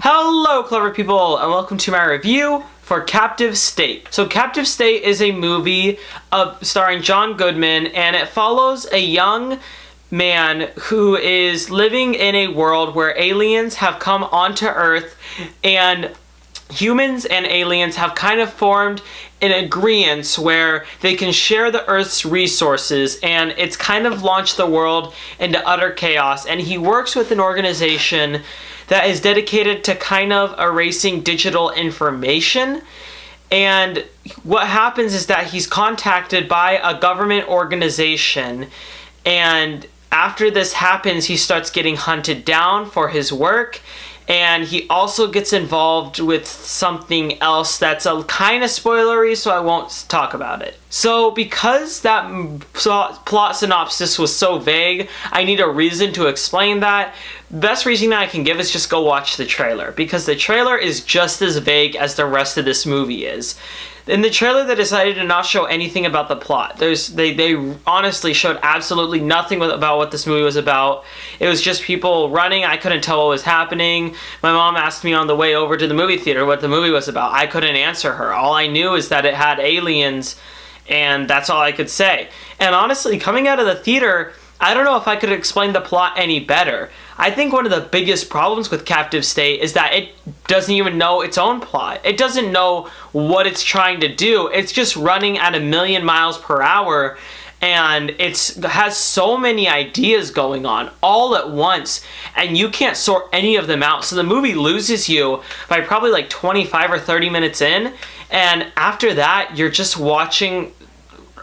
Hello, clever people, and welcome to my review for Captive State. So Captive State is a movie starring John Goodman, and it follows a young man who is living in a world where aliens have come onto Earth, and humans and aliens have kind of formed an agreement where they can share the Earth's resources, and it's kind of launched the world into utter chaos. And he works with an organization that is dedicated to kind of erasing digital information. And what happens is that he's contacted by a government organization, and after this happens, he starts getting hunted down for his work. And he also gets involved with something else that's a kind of spoilery, so I won't talk about it. So because that plot synopsis was so vague, I need a reason to explain that. Best reason that I can give is just go watch the trailer, because the trailer is just as vague as the rest of this movie is. In the trailer, they decided to not show anything about the plot. They honestly showed absolutely nothing about what this movie was about. It was just people running. I couldn't tell what was happening. My mom asked me on the way over to the movie theater what the movie was about. I couldn't answer her. All I knew is that it had aliens, and that's all I could say. And honestly, coming out of the theater, I don't know if I could explain the plot any better. I think one of the biggest problems with Captive State is that it doesn't even know its own plot. It doesn't know what it's trying to do. It's just running at 1,000,000 miles per hour, and it has so many ideas going on all at once, and you can't sort any of them out. So the movie loses you by probably like 25 or 30 minutes in, and after that, you're just watching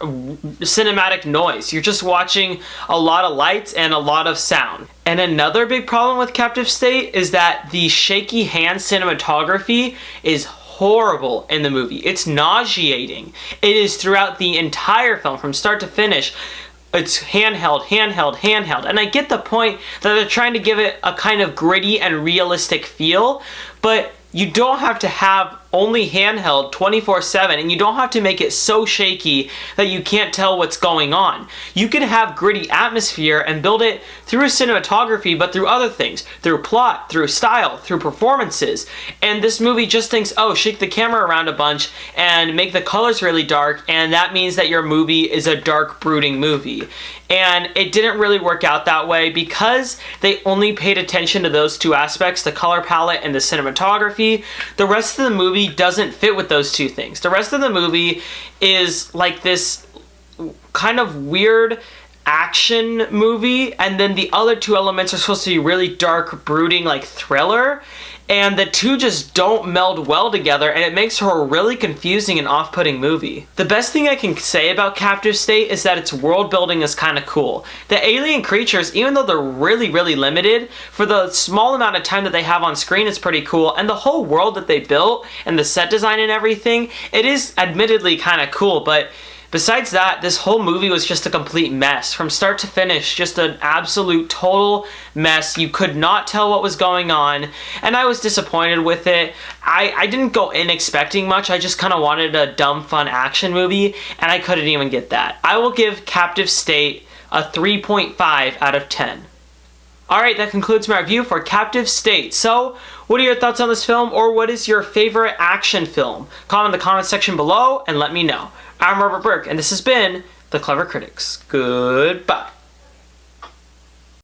cinematic noise. You're just watching a lot of lights and a lot of sound. And another big problem with Captive State is that the shaky hand cinematography is horrible in the movie. It's nauseating. It is throughout the entire film from start to finish. It's handheld, handheld, handheld. And I get the point that they're trying to give it a kind of gritty and realistic feel, but you don't have to have only handheld 24/7, and you don't have to make it so shaky that you can't tell what's going on. You can have gritty atmosphere and build it through cinematography, but through other things, through plot, through style, through performances. And this movie just thinks, oh, shake the camera around a bunch and make the colors really dark, and that means that your movie is a dark, brooding movie. And it didn't really work out that way because they only paid attention to those two aspects, the color palette and the cinematography. The rest of the movie doesn't fit with those two things. The rest of the movie is like this kind of weird action movie, and then the other two elements are supposed to be really dark, brooding, like thriller, and the two just don't meld well together, and it makes for a really confusing and off-putting movie. The best thing I can say about Captive State is that its world building is kind of cool. The alien creatures, even though they're really, really limited, for the small amount of time that they have on screen, it's pretty cool, and the whole world that they built, and the set design and everything, it is admittedly kind of cool, but besides that, this whole movie was just a complete mess. From start to finish, just an absolute total mess. You could not tell what was going on, and I was disappointed with it. I didn't go in expecting much. I just kind of wanted a dumb, fun action movie, and I couldn't even get that. I will give Captive State a 3.5 out of 10. Alright, that concludes my review for Captive State. So, what are your thoughts on this film, or what is your favorite action film? Comment in the comment section below and let me know. I'm Robert Burke, and this has been The Clever Critics. Goodbye.